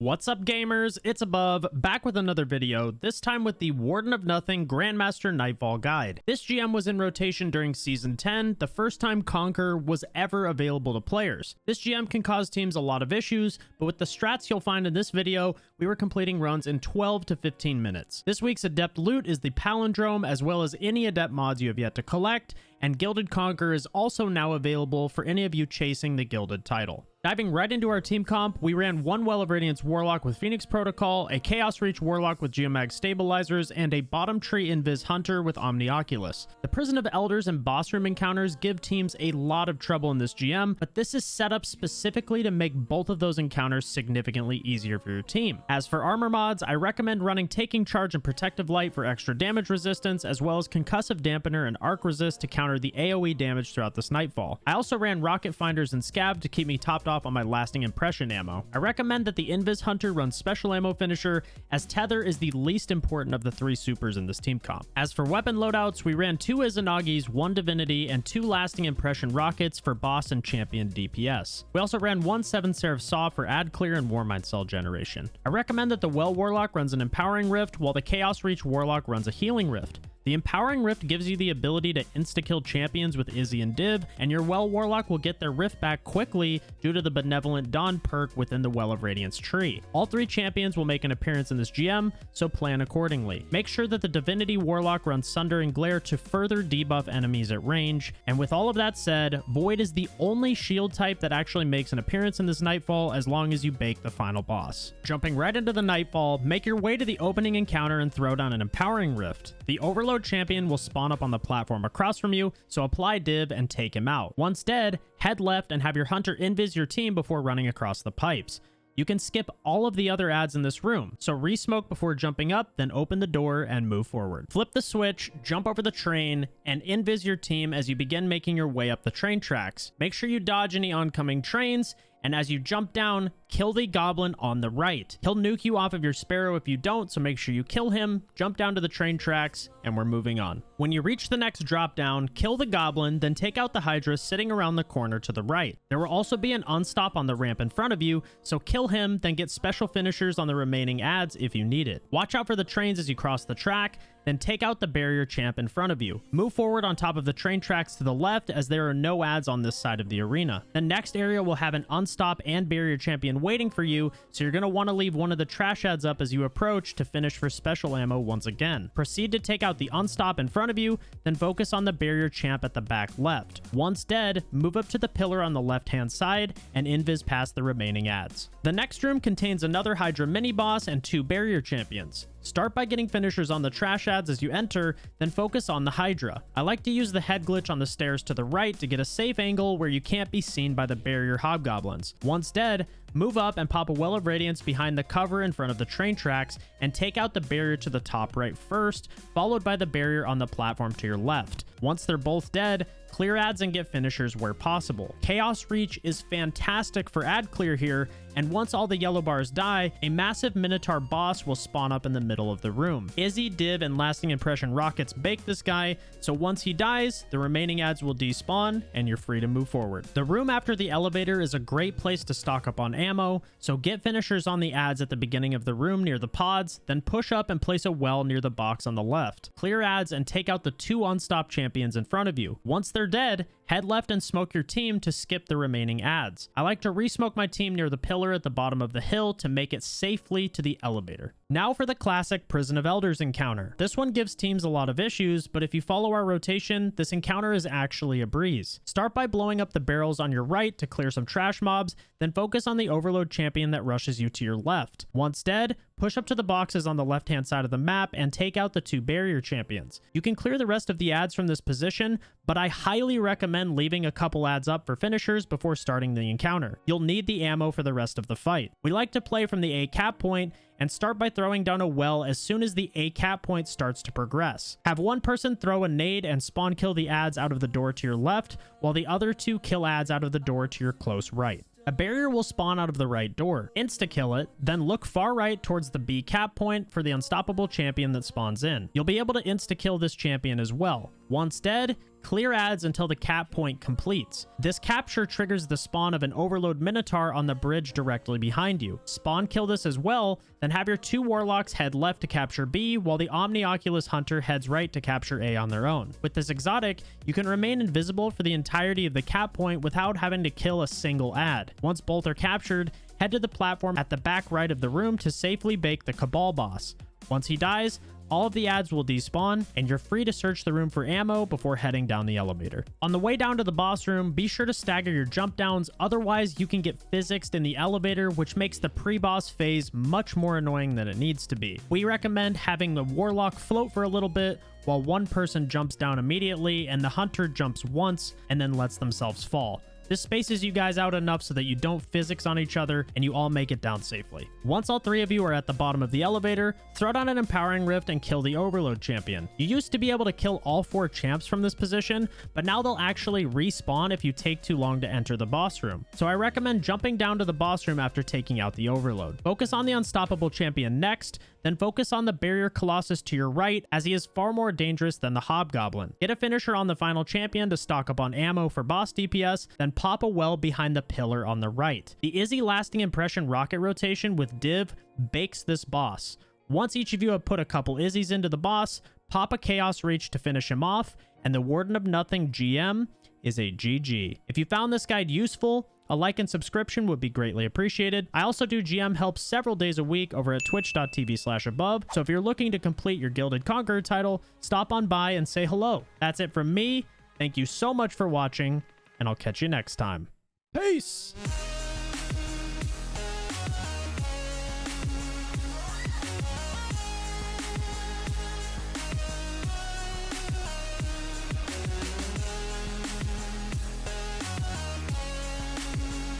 What's up, gamers? It's Above, back with another video, this time with the Warden of Nothing Grandmaster Nightfall guide. This GM was in rotation during Season 10, the first time Conquer was ever available to players. This GM can cause teams a lot of issues, but with the strats you'll find in this video, we were completing runs in 12 to 15 minutes. This week's Adept loot is the Palindrome, as well as any Adept mods you have yet to collect, and Gilded Conquer is also now available for any of you chasing the Gilded title. Diving right into our team comp, we ran one Well of Radiance Warlock with Phoenix Protocol, a Chaos Reach Warlock with Geomag Stabilizers, and a Bottom Tree Invis Hunter with Omnioculus. The Prison of Elders and Boss Room encounters give teams a lot of trouble in this GM, but this is set up specifically to make both of those encounters significantly easier for your team. As for armor mods, I recommend running Taking Charge and Protective Light for extra damage resistance, as well as Concussive Dampener and Arc Resist to counter the AoE damage throughout this Nightfall. I also ran Rocket Finders and Scab to keep me topped off on my lasting impression ammo. I recommend that the Invis Hunter runs Special Ammo Finisher, as Tether is the least important of the three supers in this team comp. As for weapon loadouts, we ran 2 Izanagis, 1 Divinity, and 2 lasting impression rockets for boss and champion DPS. We also ran 1 7 Seraph Saw for ad clear and Warmind cell generation. I recommend that the Well Warlock runs an Empowering Rift, while the Chaos Reach Warlock runs a Healing Rift. The Empowering Rift gives you the ability to insta-kill champions with Izzy and Div, and your Well Warlock will get their Rift back quickly due to the Benevolent Dawn perk within the Well of Radiance tree. All 3 champions will make an appearance in this GM, so plan accordingly. Make sure that the Divinity Warlock runs Sunder and Glare to further debuff enemies at range, and with all of that said, Void is the only shield type that actually makes an appearance in this Nightfall as long as you bake the final boss. Jumping right into the Nightfall, make your way to the opening encounter and throw down an Empowering Rift. The Overload champion will spawn up on the platform across from you, so apply div and take him out. Once dead, head left and have your hunter invis your team before running across the pipes. You can skip all of the other ads in this room, so re-smoke before jumping up, then open the door and move forward. Flip the switch, jump over the train, and invis your team as you begin making your way up the train tracks. Make sure you dodge any oncoming trains, and as you jump down, kill the goblin on the right. He'll nuke you off of your Sparrow if you don't, so make sure you kill him, jump down to the train tracks, and we're moving on. When you reach the next drop down, kill the goblin, then take out the Hydra sitting around the corner to the right. There will also be an unstop on the ramp in front of you, so kill him, then get special finishers on the remaining ads if you need it. Watch out for the trains as you cross the track, then take out the barrier champ in front of you. Move forward on top of the train tracks to the left, as there are no ads on this side of the arena. The next area will have an unstop and barrier champion waiting for you, so you're going to want to leave one of the trash ads up as you approach to finish for special ammo once again. Proceed to take out the unstop in front of you, then focus on the barrier champ at the back left. Once dead, move up to the pillar on the left hand side and invis past the remaining ads. The next room contains another Hydra mini boss and 2 barrier champions. Start by getting finishers on the trash ads as you enter, then focus on the Hydra. I like to use the head glitch on the stairs to the right to get a safe angle where you can't be seen by the barrier hobgoblins. Once dead, move up and pop a Well of Radiance behind the cover in front of the train tracks and take out the barrier to the top right first, followed by the barrier on the platform to your left. Once they're both dead, clear ads and get finishers where possible. Chaos Reach is fantastic for ad clear here, and once all the yellow bars die, a massive Minotaur Boss will spawn up in the middle of the room. Izzy, Div, and Lasting Impression rockets bake this guy, so once he dies, the remaining ads will despawn, and you're free to move forward. The room after the elevator is a great place to stock up on ammo, so get finishers on the ads at the beginning of the room near the pods, then push up and place a well near the box on the left. Clear ads and take out the 2 unstopped champions in front of you. Once they're dead, head left and smoke your team to skip the remaining ads. I like to re-smoke my team near the pillar at the bottom of the hill to make it safely to the elevator. Now for the classic Prison of Elders encounter. This one gives teams a lot of issues, but if you follow our rotation, this encounter is actually a breeze. Start by blowing up the barrels on your right to clear some trash mobs, then focus on the Overload champion that rushes you to your left. Once dead, push up to the boxes on the left-hand side of the map and take out the 2 barrier champions. You can clear the rest of the ads from this position, but I highly recommend leaving a couple ads up for finishers before starting the encounter. You'll need the ammo for the rest of the fight. We like to play from the A cap point and start by throwing down a well as soon as the A cap point starts to progress. Have one person throw a nade and spawn kill the ads out of the door to your left, while the other 2 kill ads out of the door to your close right. A barrier will spawn out of the right door. Insta-kill it, then look far right towards the B cap point for the unstoppable champion that spawns in. You'll be able to insta-kill this champion as well. Once dead, Clear ads until the cap point completes. This capture triggers the spawn of an overload Minotaur on the bridge directly behind you. Spawn kill this as well, then have your 2 warlocks head left to capture B, while the Omnioculus Hunter heads right to capture A on their own. With this exotic, you can remain invisible for the entirety of the cap point without having to kill a single ad. Once both are captured, head to the platform at the back right of the room to safely bake the Cabal boss. Once he dies, all of the ads will despawn, and you're free to search the room for ammo before heading down the elevator. On the way down to the boss room, be sure to stagger your jump downs, otherwise you can get physicsed in the elevator, which makes the pre-boss phase much more annoying than it needs to be. We recommend having the warlock float for a little bit, while one person jumps down immediately and the hunter jumps once and then lets themselves fall. This spaces you guys out enough so that you don't physics on each other and you all make it down safely. Once all 3 of you are at the bottom of the elevator, throw down an Empowering Rift and kill the Overload champion. You used to be able to kill all 4 champs from this position, but now they'll actually respawn if you take too long to enter the boss room. So I recommend jumping down to the boss room after taking out the Overload. Focus on the Unstoppable champion next, then focus on the Barrier Colossus to your right, as he is far more dangerous than the Hobgoblin. Get a finisher on the final champion to stock up on ammo for boss DPS, then pop a well behind the pillar on the right. The Izzy Lasting Impression rocket rotation with Div bakes this boss. Once each of you have put a couple Izzies into the boss, pop a Chaos Reach to finish him off, and the Warden of Nothing GM is a GG. If you found this guide useful, a like and subscription would be greatly appreciated. I also do GM help several days a week over at twitch.tv/above. So if you're looking to complete your Gilded Conqueror title, stop on by and say hello. That's it from me. Thank you so much for watching, and I'll catch you next time. Peace!